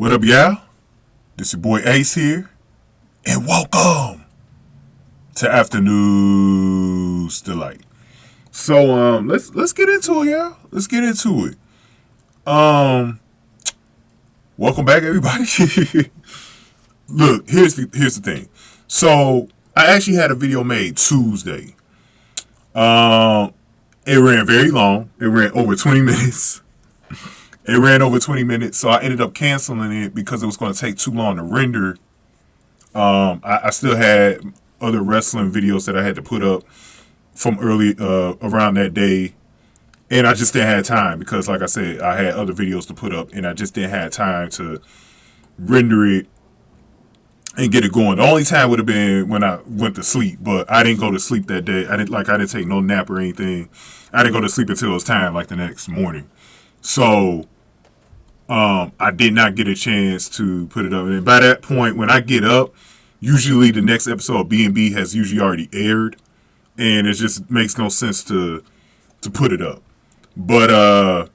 What up, y'all? This your boy Ace here, and welcome to Afternoon Delight. So let's get into it, y'all. Let's get into it. Welcome back, everybody. Look, here's the thing. So I actually had a video made Tuesday. It ran very long. It ran over 20 minutes. It ran over 20 minutes, so I ended up canceling it because it was going to take too long to render. I still had other wrestling videos that I had to put up from early around that day, and I just didn't have time because, like I said, I had other videos to put up, and I just didn't have time to render it and get it going. The only time would have been when I went to sleep, but I didn't go to sleep that day. I didn't take no nap or anything. I didn't go to sleep until it was time, like the next morning. So I did not get a chance to put it up. And by that point, when I get up, usually the next episode of B&B has usually already aired, and it just makes no sense to put it up. But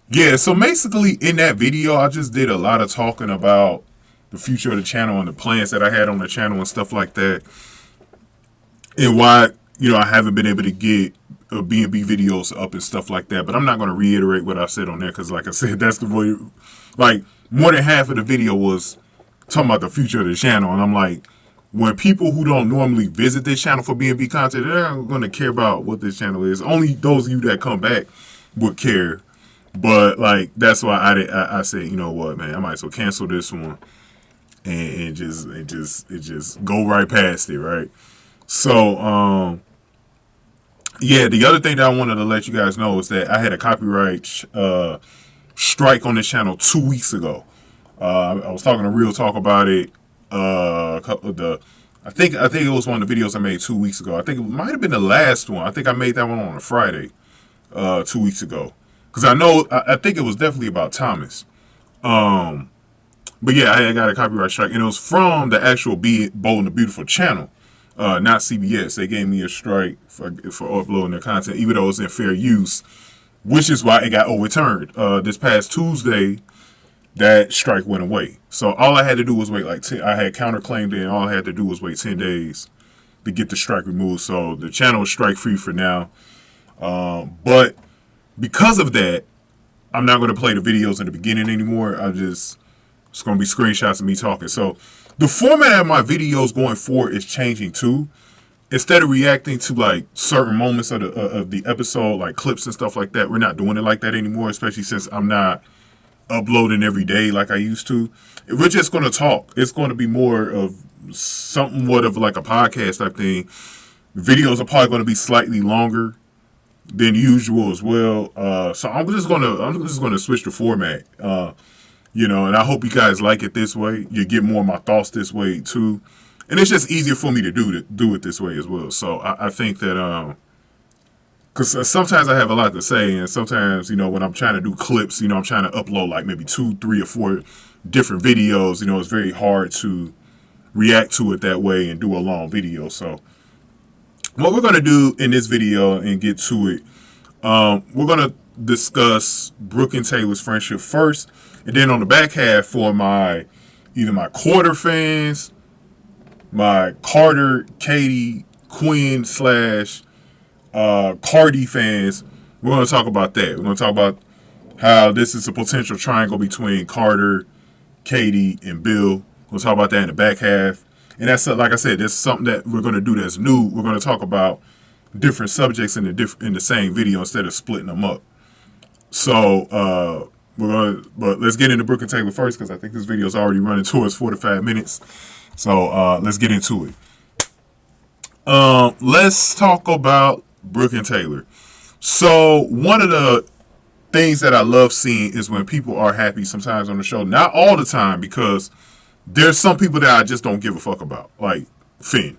yeah, so basically in that video, I just did a lot of talking about the future of the channel and the plans that I had on the channel and stuff like that, and why I haven't been able to get B&B videos up and stuff like that. But I'm not going to reiterate what I said on there because, like I said, that's the way. Like, more than half of the video was talking about the future of the channel, and I'm like, when people who don't normally visit this channel for B&B content, they're not going to care about what this channel is. Only those of you that come back would care. But like, that's why I said, you know what, man, I might as well cancel this one and just go right past it, right? So yeah, the other thing that I wanted to let you guys know is that I had a copyright strike on this channel 2 weeks ago. I was talking to Real Talk about it. I think it was one of the videos I made 2 weeks ago. I think it might have been the last one. I think I made that one on a Friday 2 weeks ago. Because I think it was definitely about Thomas. But yeah, I got a copyright strike. And it was from the actual Bold and the Beautiful channel. Not CBS. They gave me a strike for uploading their content, even though it was in fair use, which is why it got overturned. This past Tuesday, that strike went away. So all I had to do was wait I had counterclaimed it, and all I had to do was wait 10 days to get the strike removed. So the channel is strike free for now. But because of that, I'm not going to play the videos in the beginning anymore. It's going to be screenshots of me talking. So the format of my videos going forward is changing too. Instead of reacting to like certain moments of the episode, like clips and stuff like that, we're not doing it like that anymore, especially since I'm not uploading every day like I used to. We're just going to talk. It's going to be more of somewhat of like a podcast type thing. Videos are probably going to be slightly longer than usual as well. So I'm just gonna switch the format. And I hope you guys like it this way. You get more of my thoughts this way too, and it's just easier for me to do it this way as well. So I think that because sometimes I have a lot to say, and sometimes when I'm trying to do clips, I'm trying to upload like maybe 2, 3, or 4 different videos. It's very hard to react to it that way and do a long video. So what we're gonna do in this video and get to it, we're gonna discuss Brooke and Taylor's friendship first, and then on the back half for either my Carter fans, my Carter, Katie, Quinn / Cardi fans, we're gonna talk about that. We're gonna talk about how this is a potential triangle between Carter, Katie, and Bill. We'll talk about that in the back half. And that's, like I said, that's something that we're going to do that's new. We're going to talk about different subjects in the same video instead of splitting them up. So but let's get into Brooke and Taylor first because I think this video is already running towards 45 minutes. So let's get into it. Let's talk about Brooke and Taylor. So one of the things that I love seeing is when people are happy sometimes on the show. Not all the time, because there's some people that I just don't give a fuck about, like Finn.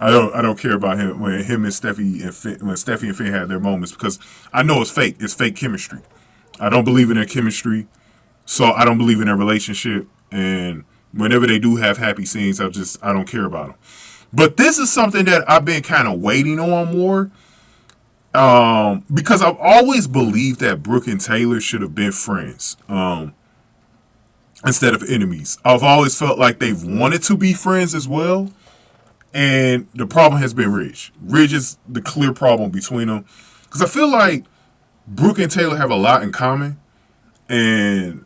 I don't care about him when him and Steffi and Finn, when Steffi and Finn have their moments, because I know it's fake. It's fake chemistry. I don't believe in their chemistry, so I don't believe in their relationship. And whenever they do have happy scenes, I don't care about them. But this is something that I've been kind of waiting on more, because I've always believed that Brooke and Taylor should have been friends. instead of enemies. I've always felt like they've wanted to be friends as well. And the problem has been Ridge. Ridge is the clear problem between them. Because I feel like Brooke and Taylor have a lot in common. And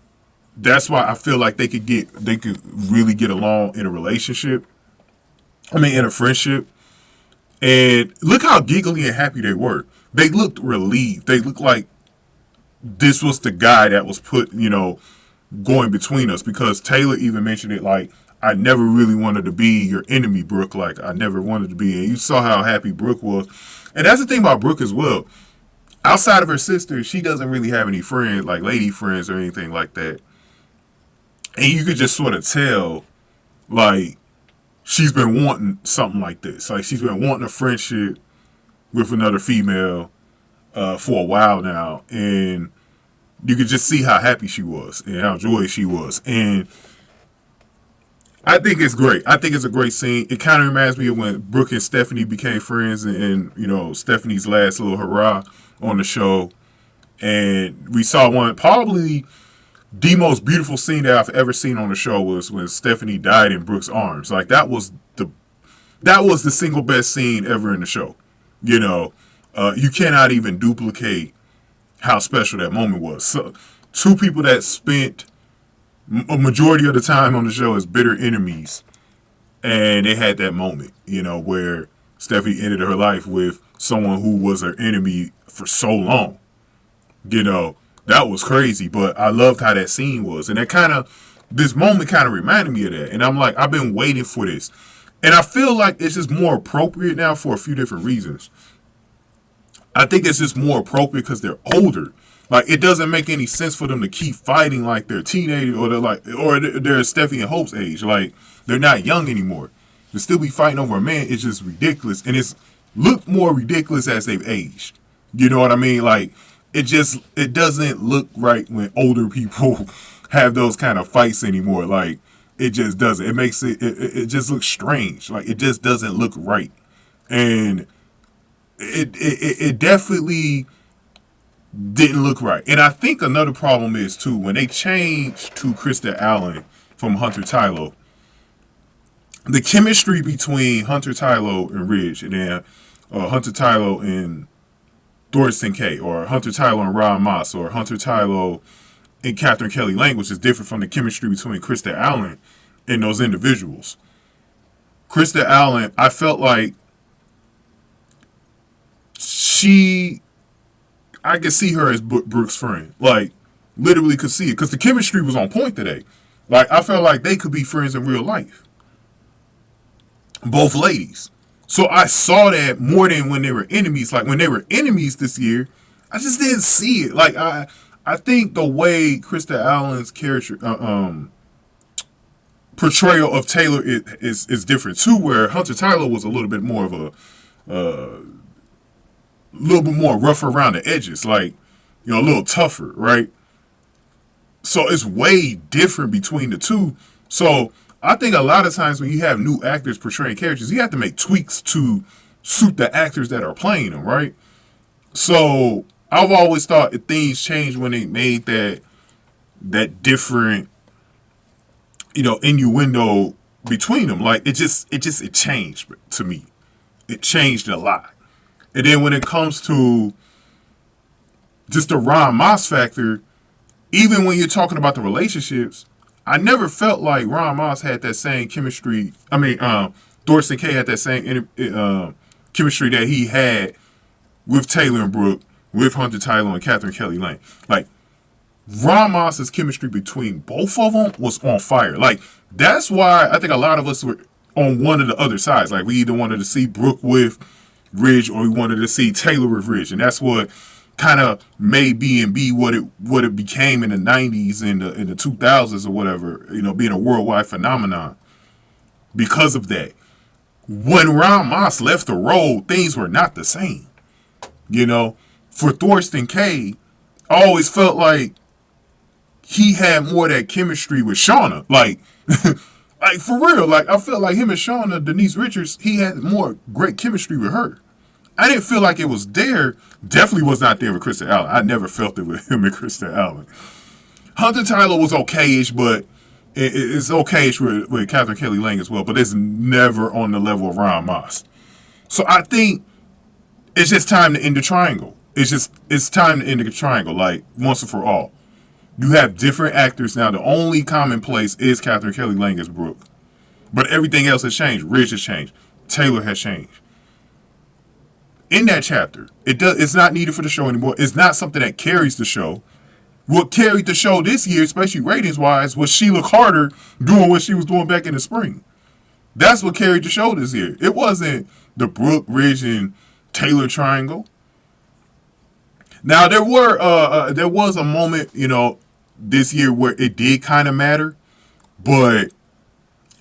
that's why I feel like they could really get along in a relationship. I mean, in a friendship. And look how giggly and happy they were. They looked relieved. They looked like this was the guy that was put, going between us. Because Taylor even mentioned it like, I never really wanted to be your enemy, Brooke. Like, I never wanted to be. And you saw how happy Brooke was. And that's the thing about Brooke as well. Outside of her sister, she doesn't really have any friends, like lady friends or anything like that. And you could just sort of tell, like, she's been wanting something like this. Like, she's been wanting a friendship with another female for a while now. And you could just see how happy she was and how joyous she was. And I think it's great. I think it's a great scene. It kind of reminds me of when Brooke and Stephanie became friends and Stephanie's last little hurrah on the show. And we saw probably the most beautiful scene that I've ever seen on the show was when Stephanie died in Brooke's arms. Like, that was the single best scene ever in the show. You cannot even duplicate how special that moment was. So, two people that spent a majority of the time on the show as bitter enemies, and they had that moment, where Stephanie ended her life with someone who was her enemy for so long. That was crazy, but I loved how that scene was. And this moment kind of reminded me of that. And I'm like, I've been waiting for this. And I feel like it's just more appropriate now for a few different reasons. I think it's just more appropriate because they're older. Like, it doesn't make any sense for them to keep fighting like they're teenagers or they're Stephanie and Hope's age. Like, they're not young anymore. To still be fighting over a man is just ridiculous. And it's looked more ridiculous as they've aged. You know what I mean? Like, it doesn't look right when older people have those kind of fights anymore. Like, it just doesn't. It makes it just looks strange. Like, it just doesn't look right. And it definitely didn't look right. And I think another problem is, too, when they changed to Krista Allen from Hunter Tylo, the chemistry between Hunter Tylo and Ridge, and then Hunter Tylo and Thorsten K, or Hunter Tylo and Ron Moss, or Hunter Tylo and Catherine Kelly Language is different from the chemistry between Krista Allen and those individuals. Krista Allen, I felt like I could see her as Brooke's friend. Like, literally could see it. Because the chemistry was on point today. Like, I felt like they could be friends in real life. Both ladies. So I saw that more than when they were enemies. Like, when they were enemies this year, I just didn't see it. Like, I think the way Krista Allen's character portrayal of Taylor is different too, where Hunter Tyler was a little bit more of a little bit more rough around the edges, like, a little tougher, right? So it's way different between the two. So I think a lot of times when you have new actors portraying characters, you have to make tweaks to suit the actors that are playing them, right? So I've always thought that things changed when they made that different, innuendo between them. Like, it changed to me. It changed a lot. And then when it comes to just the Ron Moss factor, even when you're talking about the relationships, I never felt like Ron Moss had that same chemistry. I mean, Thorsten K had that same chemistry that he had with Taylor and Brooke, with Hunter Tyler and Catherine Kelly Lane. Like, Ron Moss's chemistry between both of them was on fire. Like, that's why I think a lot of us were on one of the other sides. Like, we either wanted to see Brooke with Ridge or we wanted to see Taylor with Ridge. And that's what kind of made B&B what it became in the 90s and in the 2000s or whatever, being a worldwide phenomenon because of that. When Ron Moss left the role, things were not the same. For Thorsten K, I always felt like he had more of that chemistry with Shauna. Like, like, for real. Like, I felt like him and Shauna, Denise Richards, he had more great chemistry with her. I didn't feel like it was there. Definitely was not there with Krista Allen. I never felt it with him and Krista Allen. Hunter Tyler was okay-ish, but It's okay with Catherine Kelly Lang as well, but it's never on the level of Ron Moss. So I think it's just time to end the triangle. It's time to end the triangle, like once and for all. You have different actors now. The only commonplace is Catherine Kelly Lang as Brooke, but everything else has changed. Ridge has changed. Taylor has changed. In that chapter, it's not needed for the show anymore. It's not something that carries the show. What carried the show this year, especially ratings wise, was Sheila Carter doing what she was doing back in the spring. That's what carried the show this year. It wasn't the Brooke, Ridge, and Taylor triangle. Now there was a moment, this year where it did kind of matter, but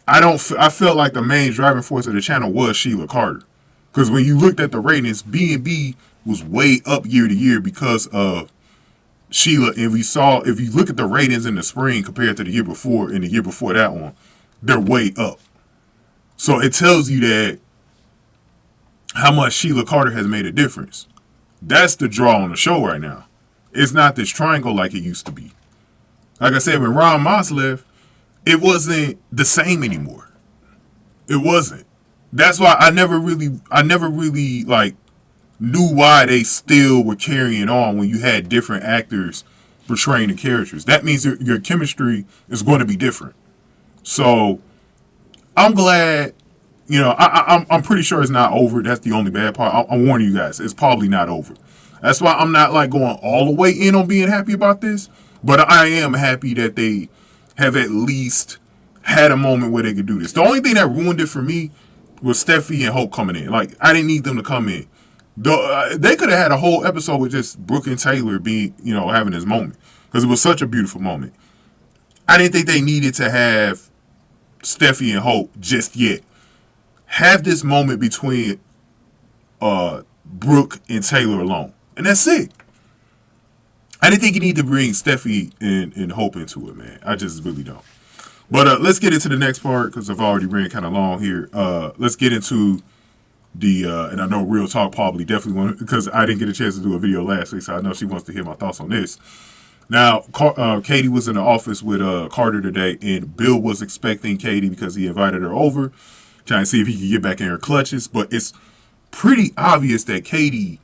I felt like the main driving force of the channel was Sheila Carter. Because when you looked at the ratings, B&B was way up year to year because of Sheila. And we saw, if you look at the ratings in the spring compared to the year before and the year before that one, they're way up. So it tells you that how much Sheila Carter has made a difference. That's the draw on the show right now. It's not this triangle like it used to be. Like I said, when Ron Moss left, it wasn't the same anymore. It wasn't. That's why I never really like knew why they still were carrying on when you had different actors portraying the characters. That means your chemistry is going to be different. So I'm glad. I'm pretty sure it's not over. That's the only bad part. I'm warning you guys. It's probably not over. That's why I'm not like going all the way in on being happy about this. But I am happy that they have at least had a moment where they could do this. The only thing that ruined it for me was Steffi and Hope coming in. Like, I didn't need them to come in. They could have had a whole episode with just Brooke and Taylor being, having this moment. Because it was such a beautiful moment. I didn't think they needed to have Steffi and Hope just yet. Have this moment between Brooke and Taylor alone. And that's it. I didn't think you need to bring Steffi and Hope into it, man. I just really don't. But let's get into the next part because I've already ran kind of long here. Let's get into the, and I know Real Talk probably definitely want, because I didn't get a chance to do a video last week, so I know she wants to hear my thoughts on this. Now, Katie was in the office with Carter today, and Bill was expecting Katie because he invited her over, trying to see if he could get back in her clutches. But it's pretty obvious that Katie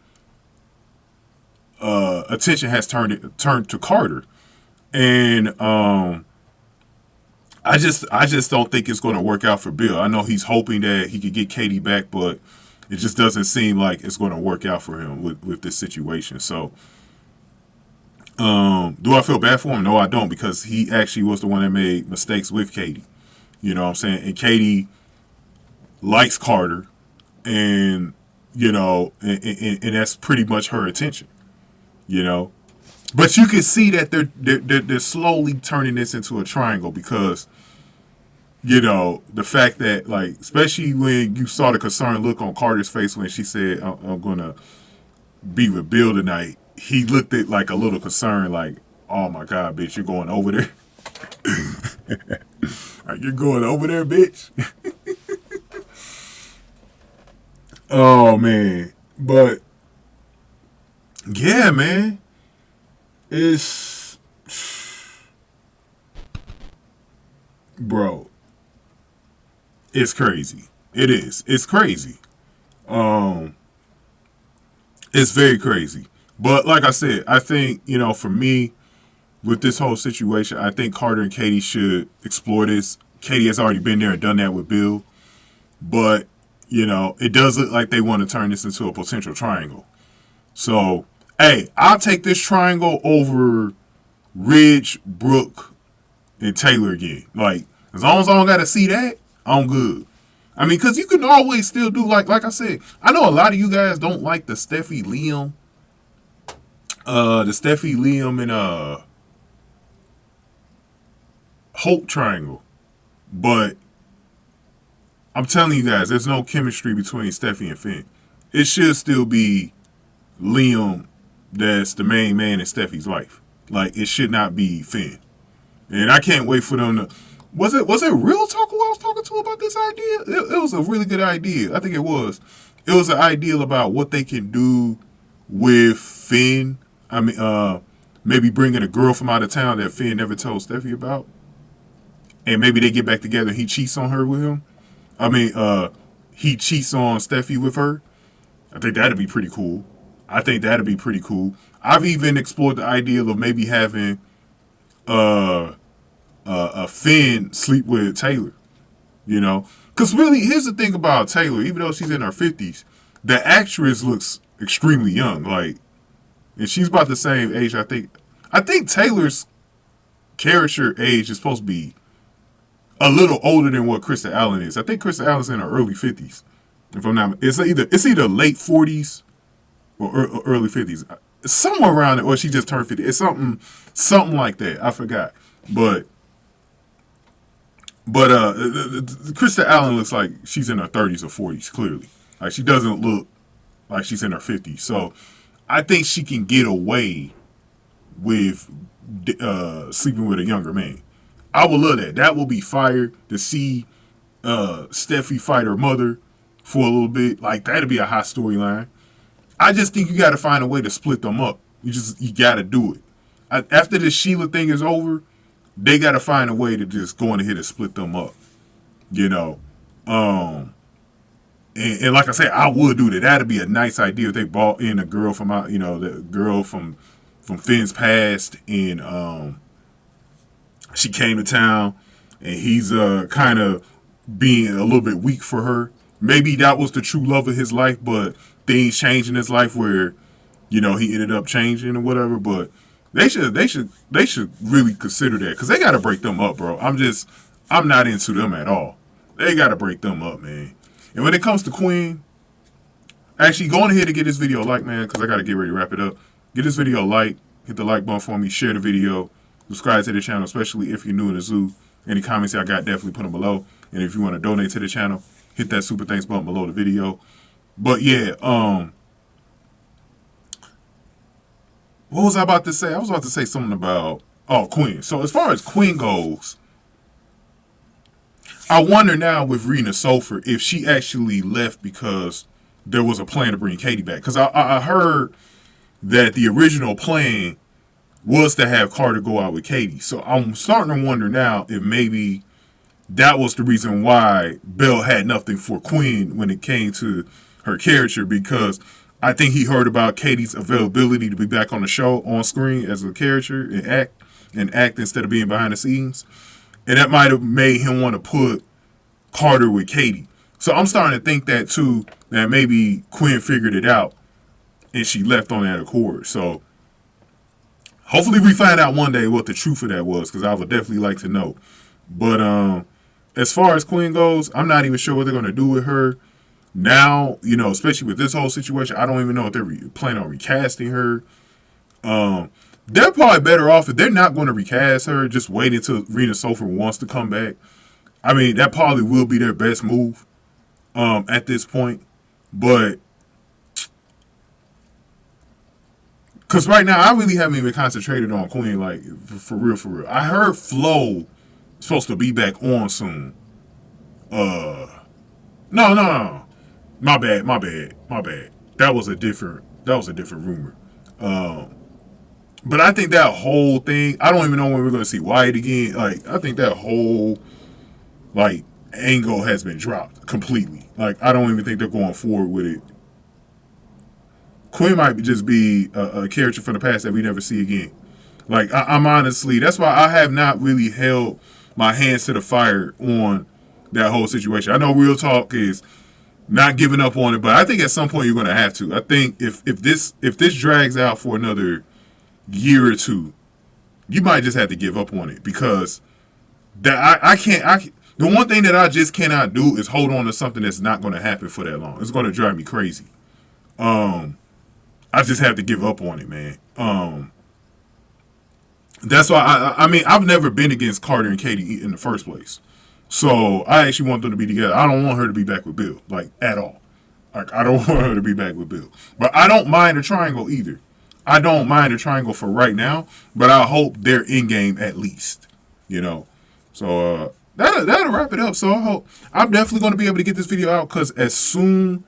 attention has turned to Carter, and I just don't think it's going to work out for Bill. I know he's hoping that he could get Katie back, but it just doesn't seem like it's going to work out for him with this situation. So, do I feel bad for him? No, I don't, because he actually was the one that made mistakes with Katie. You know what I'm saying? And Katie likes Carter, and and that's pretty much her attention. But you can see that they're slowly turning this into a triangle because, the fact that, like, especially when you saw the concerned look on Carter's face when she said, I'm going to be with Bill tonight, he looked at like a little concerned, like, oh my God, bitch, you're going over there? You're going over there, bitch? Oh, man. But, yeah, man. Bro, it's crazy. It is. It's crazy. It's very crazy. But like I said, I think, for me, with this whole situation, I think Carter and Katie should explore this. Katie has already been there and done that with Bill. But, it does look like they want to turn this into a potential triangle. So, hey, I'll take this triangle over Ridge, Brooke, and Taylor again. Like, as long as I don't got to see that, I'm good. I mean, because you can always still do, like I said, I know a lot of you guys don't like the Steffi Liam. And Hope triangle. But I'm telling you guys, there's no chemistry between Steffi and Finn. It should still be Liam that's the main man in Steffi's life. Like, it should not be Finn. And I can't wait for them to... Was it Real Talk who I was talking to about this idea? It was a really good idea. I think it was. It was an idea about what they can do with Finn. I mean, maybe bringing a girl from out of town that Finn never told Steffi about. and maybe they get back together and he cheats on her with him. I mean, he cheats on Steffi with her. I think that'd be pretty cool. I think that'd be pretty cool. I've even explored the idea of maybe having uh, a Finn sleep with Taylor. You know, because really, here's the thing about Taylor. Even though she's in her 50s, the actress looks extremely young. Like, and she's about the same age. I think. I think Taylor's character age is supposed to be a little older than what Krista Allen is. I think Krista Allen's in her early 50s. If I'm not, it's either late 40s or early 50s, somewhere around it, or she just turned 50. It's something like that. I forgot, but Krista Allen looks like she's in her 30s or 40s. Clearly, like she doesn't look like she's in her 50s. So I think she can get away with sleeping with a younger man. I would love that. That would be fire to see Steffi fight her mother for a little bit. Like that'd be a hot storyline. I just think you got to find a way to split them up. You got to do it. After the Sheila thing is over, they got to find a way to just go on ahead and split them up. You know, and like I said, I would do that. That'd be a nice idea if they brought in a girl from out, the girl from Finn's past, and she came to town, and he's kind of being a little bit weak for her. Maybe that was the true love of his life, but things changed in his life where, he ended up changing or whatever. But they should really consider that, because they got to break them up, bro. I'm not into them at all. They got to break them up, man. And when it comes to Quinn, actually, go on ahead and get this video a like, man, because I got to get ready to wrap it up. Get this video a like, hit the like button for me, share the video, subscribe to the channel, especially if you're new in the zoo. Any comments I got, definitely put them below. And if you want to donate to the channel, hit that super thanks button below the video. But yeah, what was I about to say? I was about to say something about, Quinn. So as far as Quinn goes, I wonder now with Rena Sofer if she actually left because there was a plan to bring Katie back. Because I heard that the original plan was to have Carter go out with Katie. So I'm starting to wonder now if maybe that was the reason why Bill had nothing for Quinn when it came to her character, because I think he heard about Katie's availability to be back on the show, on screen as a character and act instead of being behind the scenes. And that might have made him want to put Carter with Katie. So I'm starting to think that too, that maybe Quinn figured it out and she left on that accord. So hopefully we find out one day what the truth of that was, because I would definitely like to know. But as far as Quinn goes, I'm not even sure what they're going to do with her now, especially with this whole situation. I don't even know if they're planning on recasting her. They're probably better off if they're not going to recast her, just wait until Rena Sofer wants to come back. I mean, that probably will be their best move at this point. But because right now, I really haven't even concentrated on Quinn, like, for real, for real. I heard Flo is supposed to be back on soon. No. My bad. That was a different rumor. But I think that whole thing, I don't even know when we're going to see Wyatt again. Like, I think that whole, like, angle has been dropped completely. Like, I don't even think they're going forward with it. Quinn might just be a character from the past that we never see again. Like, I'm honestly, that's why I have not really held my hands to the fire on that whole situation. I know Real Talk is not giving up on it, but I think at some point you're going to have to. I think if this drags out for another year or two, you might just have to give up on it, because that I can't. The one thing that I just cannot do is hold on to something that's not going to happen for that long. It's going to drive me crazy. I just have to give up on it, man. That's why I mean, I've never been against Carter and Katie in the first place. So I actually want them to be together. I don't want her to be back with Bill, like, at all. Like, I don't want her to be back with Bill. But I don't mind a triangle either. I don't mind a triangle for right now, but I hope they're in game at least. So that'll wrap it up. So I hope I'm definitely going to be able to get this video out, because as soon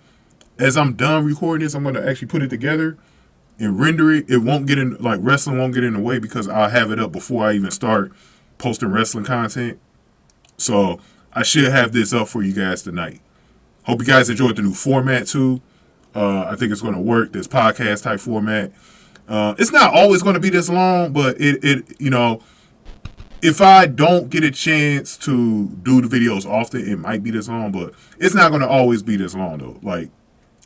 as I'm done recording this, I'm going to actually put it together and render it. It won't get in, like, wrestling won't get in the way, because I'll have it up before I even start posting wrestling content. So I should have this up for you guys tonight. Hope you guys enjoyed the new format too. I think it's going to work, this podcast type format. It's not always going to be this long, but if I don't get a chance to do the videos often, it might be this long, but it's not going to always be this long though. Like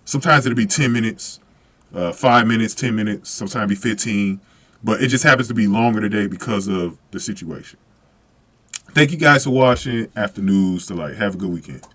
sometimes it'll be 10 minutes, 5 minutes, 10 minutes, sometimes it'll be 15, but it just happens to be longer today because of the situation. Thank you guys for watching. After news to have a good weekend.